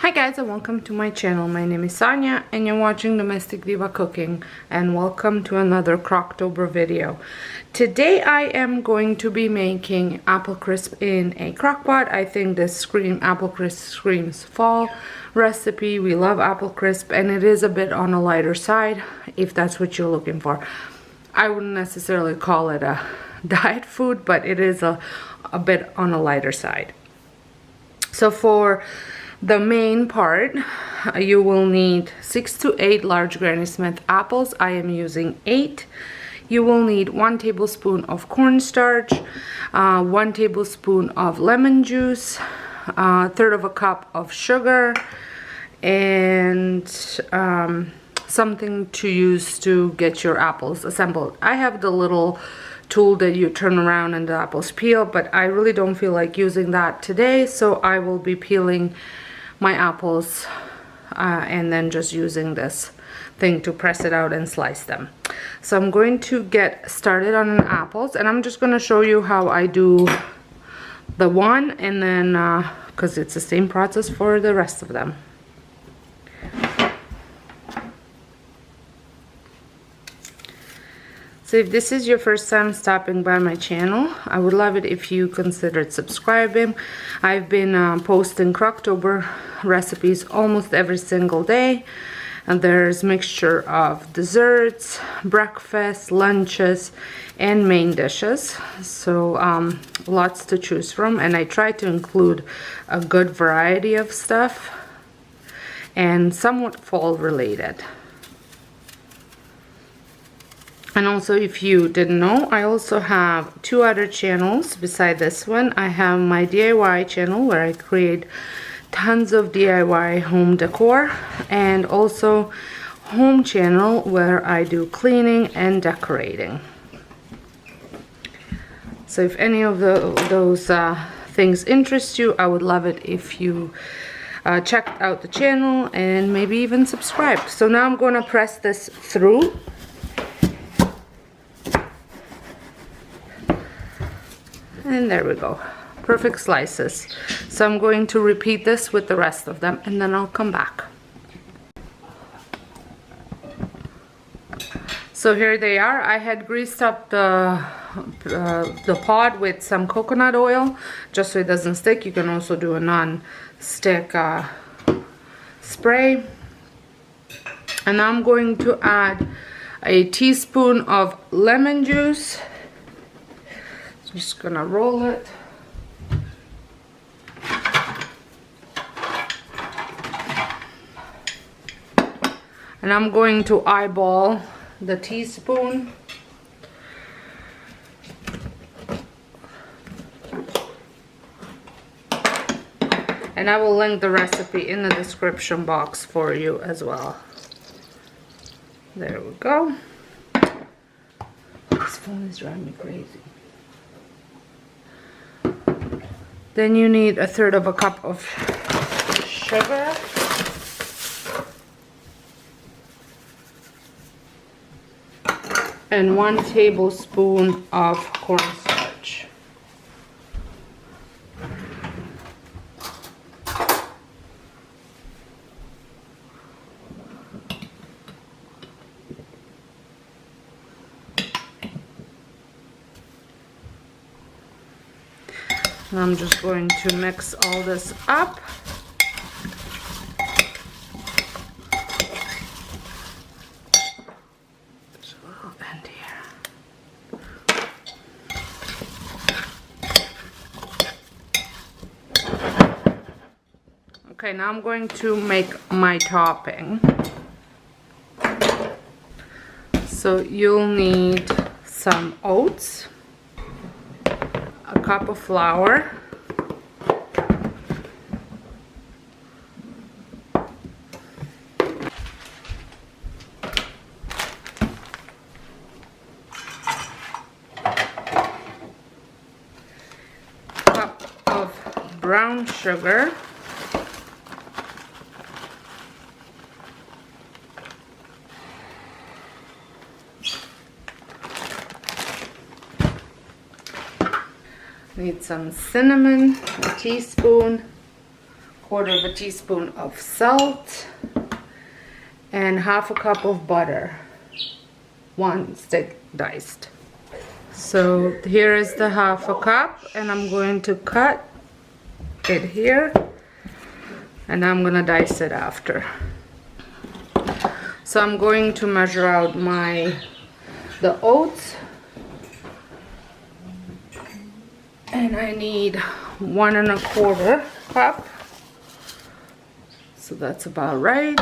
Hi guys, and welcome to my channel. My name is Sonia and you're watching Domestic Diva Cooking, and welcome to another Crocktober video. Today I am going to be making apple crisp in a crockpot. I think this apple crisp screams fall recipe. We love apple crisp and it is a bit on a lighter side if that's what you're looking for. I wouldn't necessarily call it a diet food, but it is a bit on a lighter side. So for the main part, you will need 6 to 8 large Granny Smith apples. I am using 8. You will need 1 tablespoon of cornstarch, 1 tablespoon of lemon juice, 1/3 of a cup of sugar, and something to use to get your apples assembled. I have the little tool that you turn around and the apples peel, but I really don't feel like using that today, so I will be peeling my apples and then just using this thing to press it out and slice them. So I'm going to get started on the apples, and I'm just going to show you how I do the one, and then because it's the same process for the rest of them. So if this is your first time stopping by my channel, I would love it if you considered subscribing. I've been posting Crocktober recipes almost every single day, and there's mixture of desserts, breakfast, lunches, and main dishes. So lots to choose from, and I try to include a good variety of stuff and somewhat fall related. And also, if you didn't know, I also have 2 other channels beside this one. I have my DIY channel where I create tons of DIY home decor, and also home channel where I do cleaning and decorating. So if any of those things interest you, I would love it if you checked out the channel and maybe even subscribe. So now I'm going to press this through. And there we go, perfect slices. So I'm going to repeat this with the rest of them, and then I'll come back. So here they are. I had greased up the pot with some coconut oil just so it doesn't stick. You can also do a non-stick spray. And I'm going to add a teaspoon of lemon juice. Just gonna roll it. And I'm going to eyeball the teaspoon. And I will link the recipe in the description box for you as well. There we go. This phone is driving me crazy. Then you need 1/3 of a cup of sugar. And 1 tablespoon of cornstarch. And I'm just going to mix all this up. There's a little end here. Okay, now I'm going to make my topping. So you'll need some oats, a cup of flour, a cup of brown sugar, Need some cinnamon, a teaspoon, quarter of a teaspoon of salt, and half a cup of butter, 1 stick diced. So here is the half a cup, and I'm going to cut it here, and I'm gonna dice it after. So I'm going to measure out the oats, and I need 1 1/4 cup. So that's about right.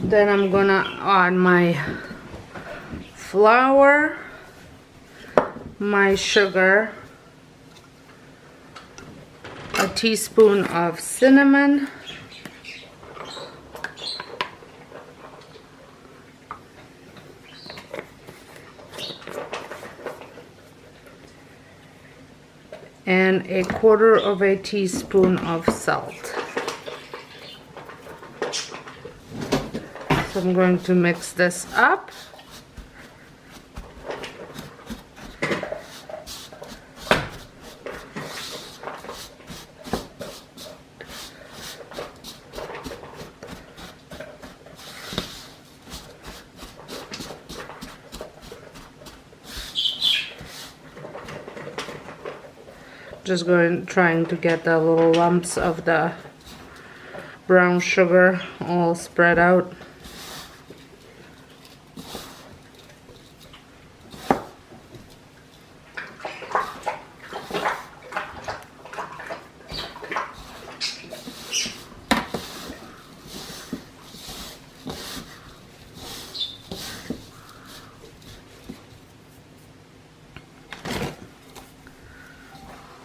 Then I'm gonna add my flour, my sugar, a teaspoon of cinnamon, and a quarter of a teaspoon of salt. So I'm going to mix this up. Just trying to get the little lumps of the brown sugar all spread out.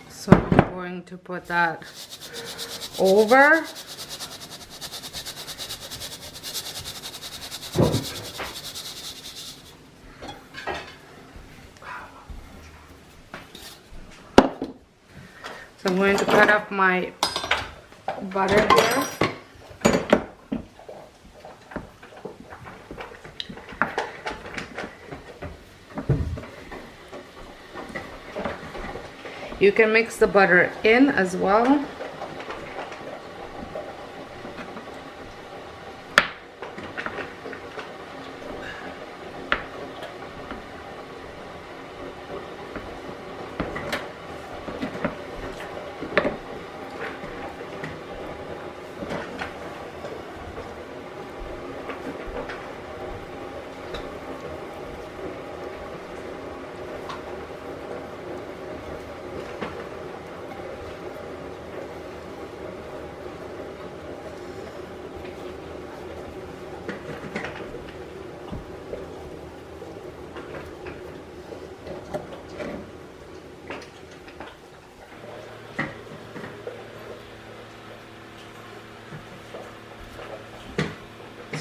So I'm going to put that over. So I'm going to cut up my butter here. You can mix the butter in as well.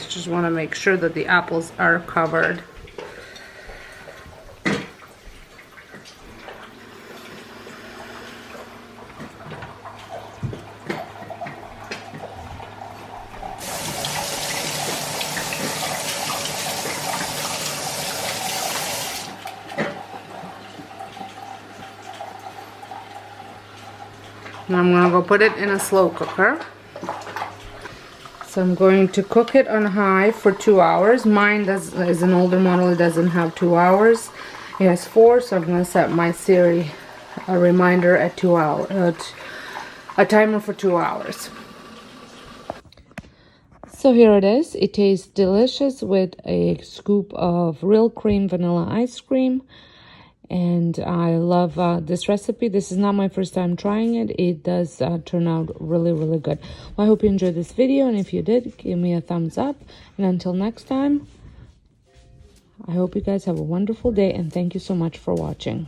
Just want to make sure that the apples are covered. Now I'm going to go put it in a slow cooker. So I'm going to cook it on high for 2 hours. Mine is an older model, it doesn't have 2 hours. It has 4, so I'm going to set my Siri a reminder at 2 hours, a timer for 2 hours. So here it is. It tastes delicious with a scoop of real cream vanilla ice cream. And I love this recipe. This is not my first time trying it. It does turn out really, really good. Well, I hope you enjoyed this video, and if you did, give me a thumbs up. And until next time, I hope you guys have a wonderful day, and thank you so much for watching.